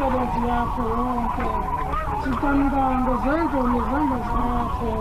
umsebenzi wakho wonke. Sithandana zenzo nezandla zakho.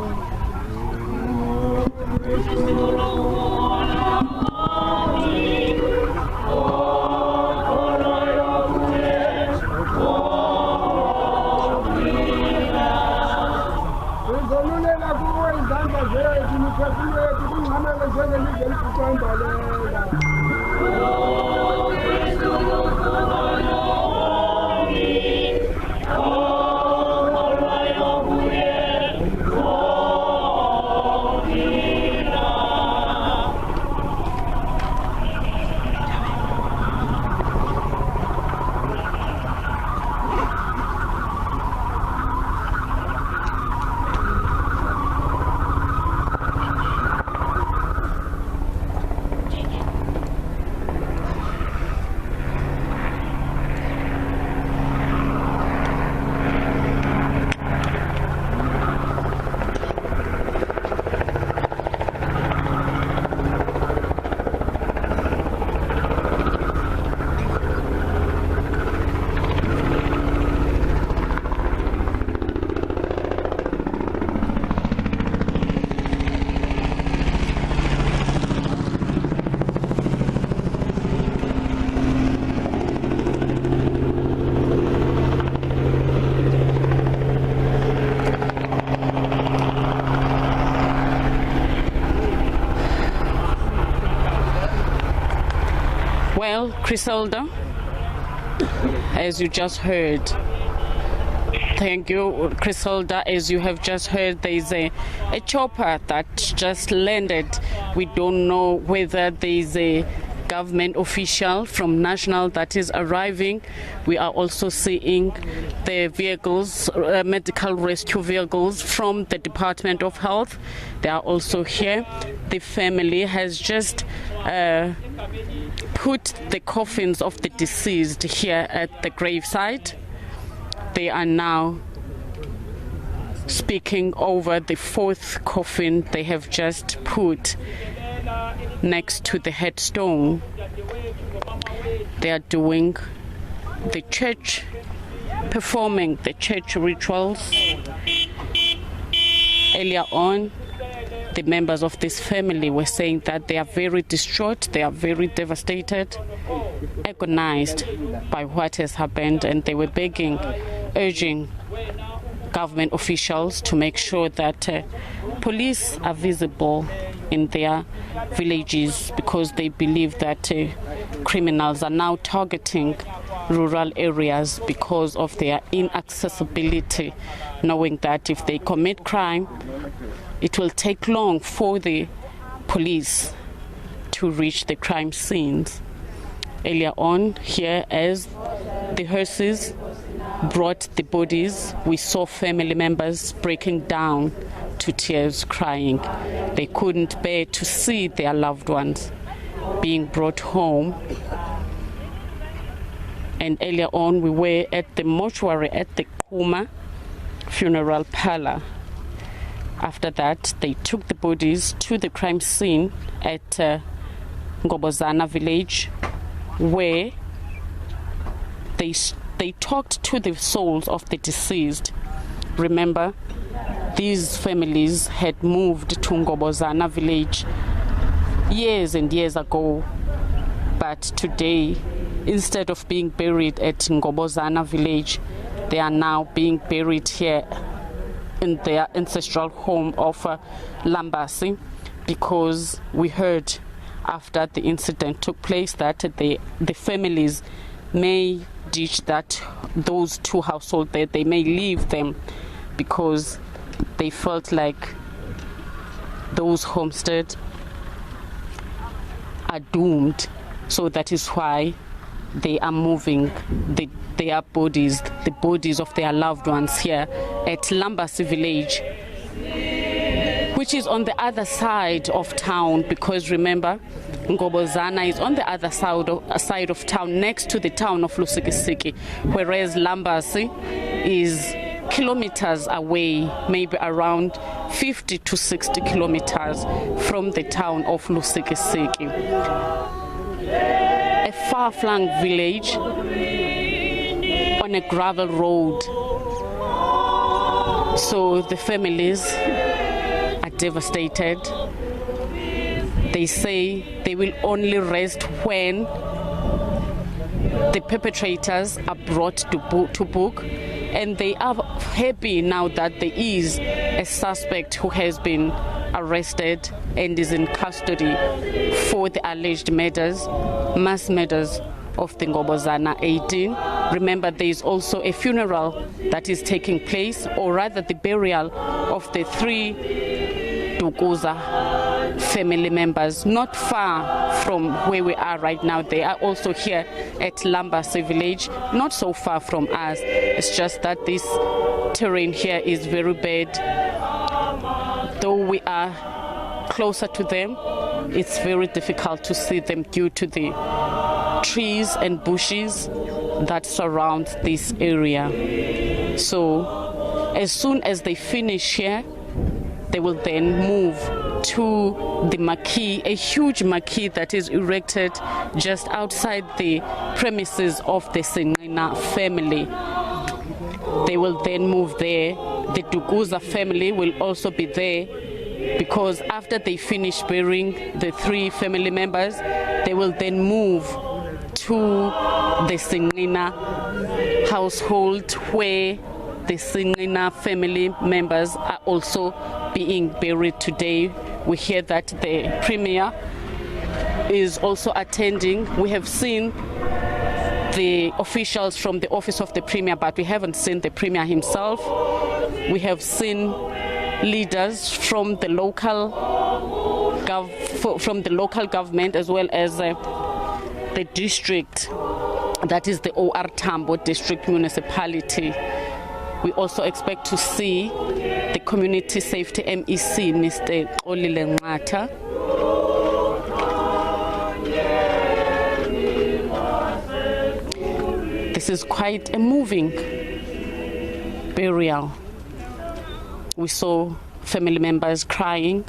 Well, Criselda, as you just heard, thank you, Criselda, as you have just heard, there is a chopper that just landed. We don't know whether there is a government official from national that is arriving. We are also seeing the vehicles, medical rescue vehicles from the Department of Health. They are also here. The family has just put the coffins of the deceased here at the gravesite. They are now speaking over the fourth coffin they have just put next to the headstone. They are doing the church, performing the church rituals. Earlier on, the members of this family were saying that they are very distraught, they are very devastated, agonized by what has happened, and they were begging, urging government officials to make sure that police are visible in their villages, because they believe that criminals are now targeting rural areas because of their inaccessibility, knowing that if they commit crime, it will take long for the police to reach the crime scenes. Earlier on here, as the hearses brought the bodies, we saw family members breaking down to tears, crying. They couldn't bear to see their loved ones being brought home. And earlier on, we were at the mortuary at the Kuma funeral parlor. After that, they took the bodies to the crime scene at Ngobozana village, where they talked to the souls of the deceased. Remember, these families had moved to Ngobozana village years and years ago, but today, instead of being buried at Ngobozana village, they are now being buried here in their ancestral home of Lambasi, because we heard after the incident took place that the families may ditch those two households there, they may leave them because they felt like those homesteads are doomed. So that is why they are moving their bodies, the bodies of their loved ones here at Lambasi village, which is on the other side of town, because remember, Ngobozana is on the other side of town, next to the town of Lusikisiki, whereas Lambasi is kilometers away, maybe around 50 to 60 kilometers from the town of Lusikisiki. A far-flung village on a gravel road. So the families are devastated. They say they will only rest when the perpetrators are brought to book, and they are happy now that there is a suspect who has been arrested and is in custody for the alleged mass murders of the Ngobozana 18. Remember, there is also a funeral that is taking place, or rather the burial of the 3 Dukuza family members, not far from where we are right now. They are also here at Lambasi village, not so far from us. It's just that this terrain here is very bad. Though we are closer to them, it's very difficult to see them due to the trees and bushes that surround this area. So as soon as they finish here, they will then move to the marquee, a huge marquee that is erected just outside the premises of the Singina family. They will then move there. The Dukuza family will also be there, because after they finish burying the 3 family members, they will then move to the Singina household, where the Singina family members are also being buried today. We hear that the Premier is also attending. We have seen the officials from the office of the Premier, but we haven't seen the Premier himself. We have seen leaders from the local government, as well as the district, that is the OR Tambo district municipality. We also expect to see the community safety MEC, Mr. Olile Ngata. This is quite a moving burial. We saw family members crying,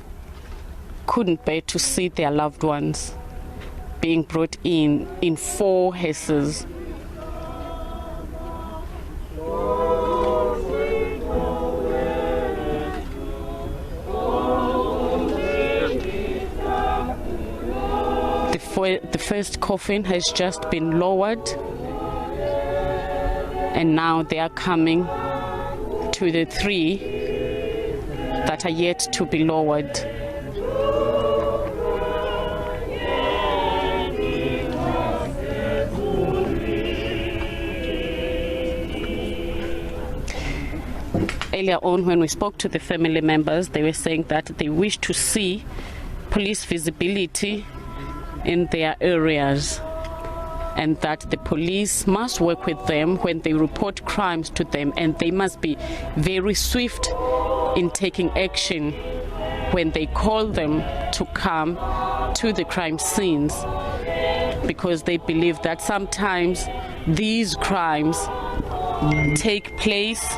couldn't bear to see their loved ones being brought in 4 hearses. The first coffin has just been lowered, and now they are coming to the 3 that are yet to be lowered. Earlier on, when we spoke to the family members, they were saying that they wish to see police visibility in their areas, and that the police must work with them when they report crimes to them, and they must be very swift in taking action when they call them to come to the crime scenes, because they believe that sometimes these crimes take place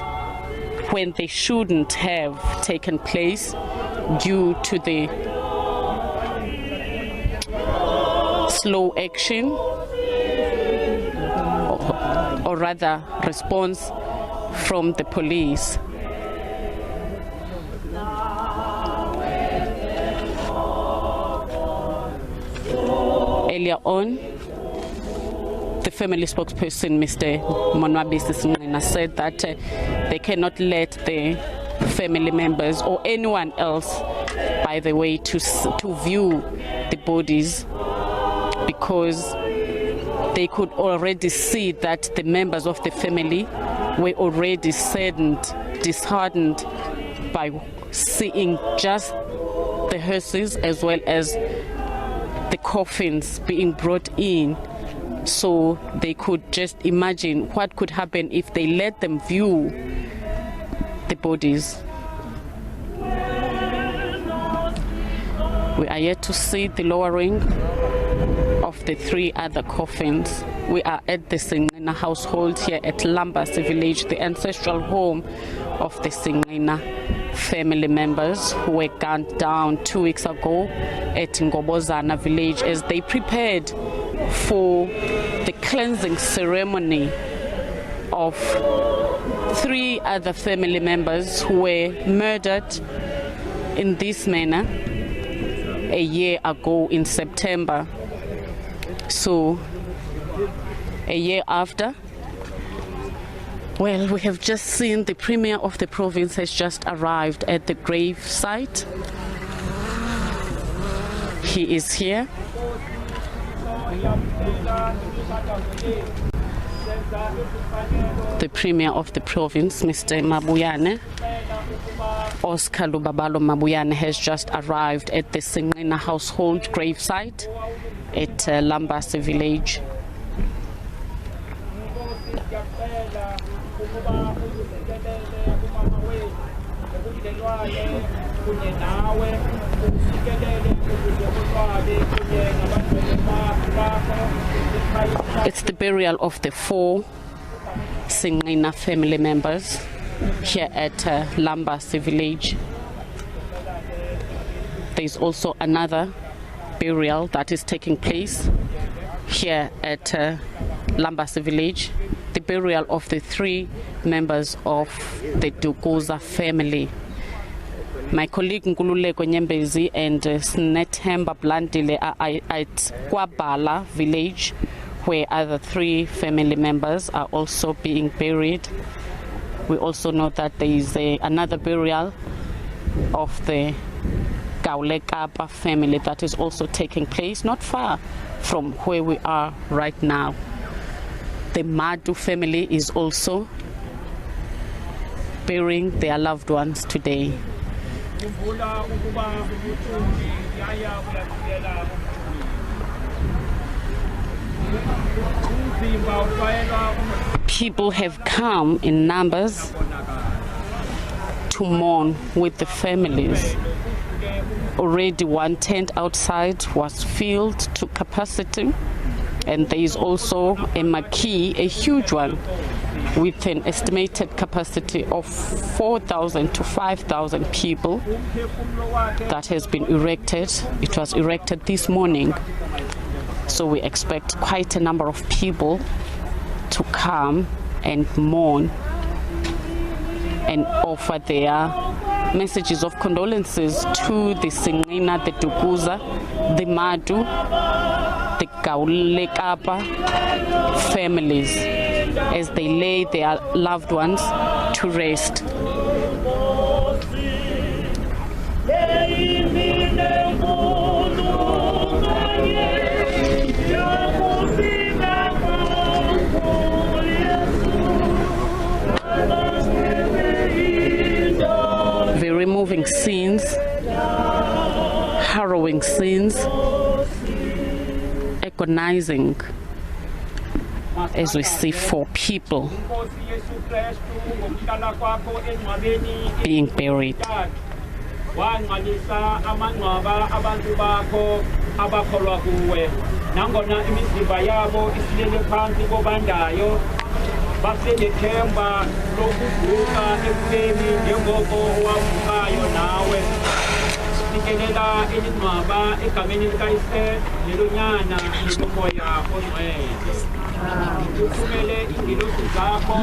when they shouldn't have taken place due to the slow action, or rather response from the police. Earlier on, the family spokesperson, Mr. Monwabisi, said that they cannot let the family members or anyone else, by the way, to view the bodies, because they could already see that the members of the family were already saddened, disheartened by seeing just the hearses as well as the coffins being brought in. So they could just imagine what could happen if they let them view the bodies. We are yet to see the lowering of the 3 other coffins. We are at the Singina household here at Lambasi village, the ancestral home of the Singina family members who were gunned down 2 weeks ago at Ngobozana village as they prepared for the cleansing ceremony of 3 other family members who were murdered in this manner a year ago in September. So a year after, well, we have just seen the Premier of the province has just arrived at the grave site. He is here. The Premier of the province, Mr. Mabuyane, Oscar Lubabalo Mabuyane, has just arrived at the Singqina household grave site at Lambasi village. It's the burial of the 4 Singqina family members here at Lambasi village. There's also another burial that is taking place here at Lambasi village, the burial of the 3 members of the Dukuza family. My colleague Nkululeko Nyembezi and Snethemba Blandile are at Kwabala village, where other 3 family members are also being buried. We also know that there is another burial of the Gaulekapa family that is also taking place not far from where we are right now. The Madu family is also burying their loved ones today. People have come in numbers to mourn with the families. Already one tent outside was filled to capacity, and there is also a marquee, a huge one, with an estimated capacity of 4,000 to 5,000 people that has been erected. It was erected this morning. So we expect quite a number of people to come and mourn and offer their messages of condolences to the Singqina, the Dukuza, the Madu, the Gaulekapa families as they lay their loved ones to rest. Very moving scenes, harrowing scenes, agonizing as we see 4 people being buried. Basethemba lokuvuka ekubeni njengoba owavukayo nawe sikelela elinqaba egameni likayise nelonyana nelomoya ongcwele uthumele ingilosi zakho